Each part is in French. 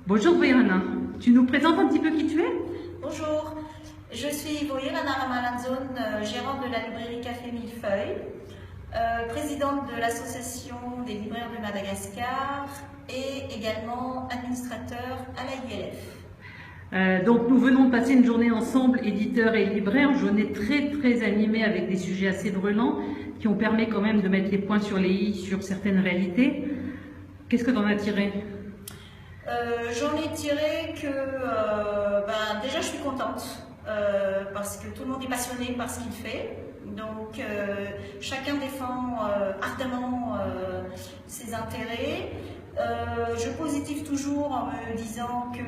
Bonjour Voirana, tu nous présentes un petit peu qui tu es? Bonjour, je suis Voirana Ramalanzone, gérante de la librairie Café Millefeuille, présidente de l'association des libraires de Madagascar et également administrateur à la ILF. Donc nous venons de passer une journée ensemble, éditeurs et libraires, une journée très animée avec des sujets assez brûlants qui ont permis quand même de mettre les points sur les i sur certaines réalités. Qu'est-ce que tu en as tiré? J'en ai tiré que déjà je suis contente parce que tout le monde est passionné par ce qu'il fait. Donc chacun défend ardemment ses intérêts. Je positive toujours en me disant que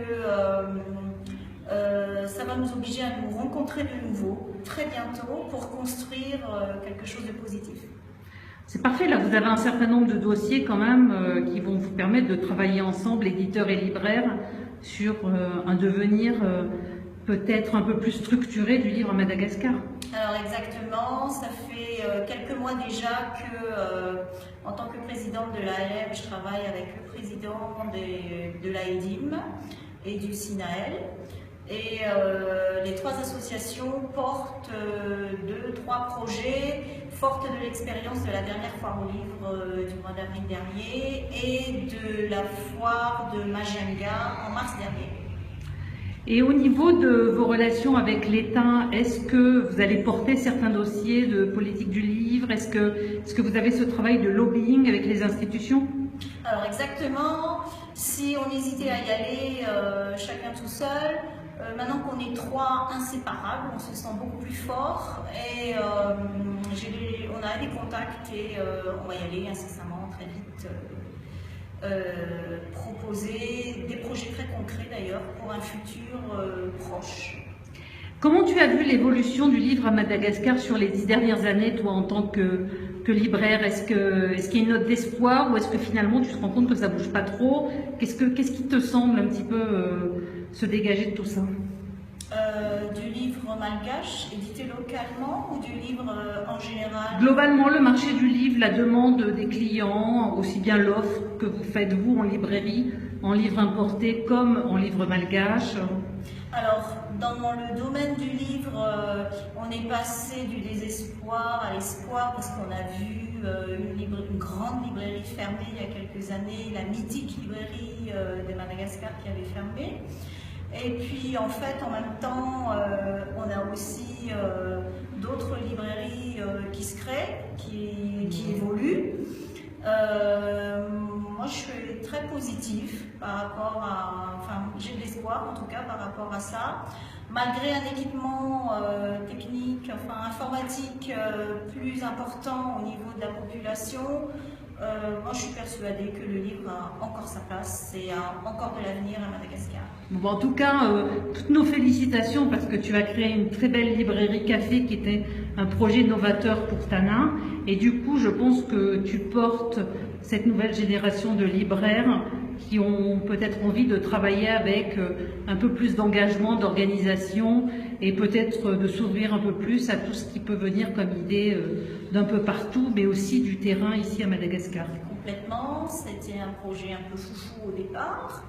ça va nous obliger à nous rencontrer de nouveau très bientôt pour construire quelque chose de positif. C'est parfait, là vous avez un certain nombre de dossiers quand même qui vont vous permettre de travailler ensemble, éditeurs et libraires, sur un devenir peut-être un peu plus structuré du livre à Madagascar. Alors exactement, ça fait quelques mois déjà que, en tant que présidente de l'ALF, je travaille avec le président de l'AEDIM et du SINAEL. Et les trois associations portent 2-3 projets fortes de l'expérience de la dernière foire au livre du mois d'avril dernier et de la foire de Majanga en mars dernier. Et au niveau de vos relations avec l'État, est-ce que vous allez porter certains dossiers de politique du livre? Est-ce que vous avez ce travail de lobbying avec les institutions? Alors exactement, si on hésitait à y aller chacun tout seul, maintenant qu'on est trois inséparables, on se sent beaucoup plus fort et on a des contacts et on va y aller incessamment, très vite, proposer des projets très concrets d'ailleurs pour un futur proche. Comment tu as vu l'évolution du livre à Madagascar sur les 10 dernières années, toi en tant que libraire? Est-ce qu'il y a une note d'espoir ou est-ce que finalement tu te rends compte que ça ne bouge pas trop? Qu'est-ce qui te semble un petit peu se dégager de tout ça? Du livre malgache, édité localement, ou du livre en général? Globalement, le marché du livre, la demande des clients, aussi bien l'offre que vous faites vous en librairie, en livre importé comme en livre malgache. Alors, dans le domaine du livre, on est passé du désespoir à l'espoir parce qu'on a vu une grande librairie fermée il y a quelques années, la mythique librairie de Madagascar qui avait fermé. Et puis en fait, en même temps, on a aussi d'autres librairies qui se créent, qui évoluent. Moi, je suis très positive par rapport à, enfin, j'ai de l'espoir en tout cas par rapport à ça. Malgré un équipement technique, enfin informatique plus important au niveau de la population, moi je suis persuadée que le livre a encore sa place et a encore de l'avenir à Madagascar. Bon, en tout cas, toutes nos félicitations parce que tu as créé une très belle librairie café qui était un projet novateur pour Tana. Et du coup, je pense que tu portes cette nouvelle génération de libraires qui ont peut-être envie de travailler avec un peu plus d'engagement, d'organisation et peut-être de s'ouvrir un peu plus à tout ce qui peut venir comme idée d'un peu partout, mais aussi du terrain ici à Madagascar. Complètement, c'était un projet un peu foufou au départ.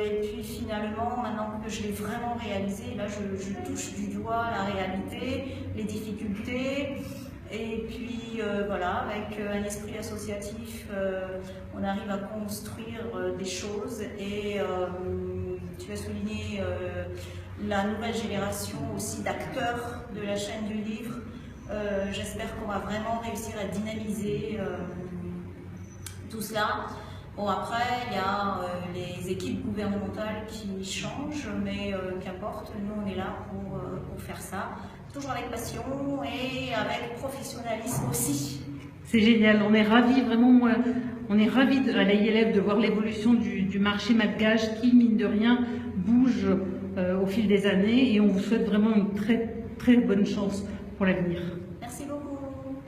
Et puis finalement, maintenant que je l'ai vraiment réalisé, là je touche du doigt la réalité, les difficultés. Et puis voilà, avec un esprit associatif, on arrive à construire des choses. Et tu as souligné la nouvelle génération aussi d'acteurs de la chaîne du livre. J'espère qu'on va vraiment réussir à dynamiser tout cela. Bon, après, il y a les équipes gouvernementales qui changent, mais qu'importe, nous on est là pour faire ça, toujours avec passion et avec professionnalisme aussi. C'est génial, on est ravis, vraiment, on est ravis à la ILF de voir l'évolution du marché malgache qui, mine de rien, bouge au fil des années et on vous souhaite vraiment une très bonne chance pour l'avenir. Merci beaucoup.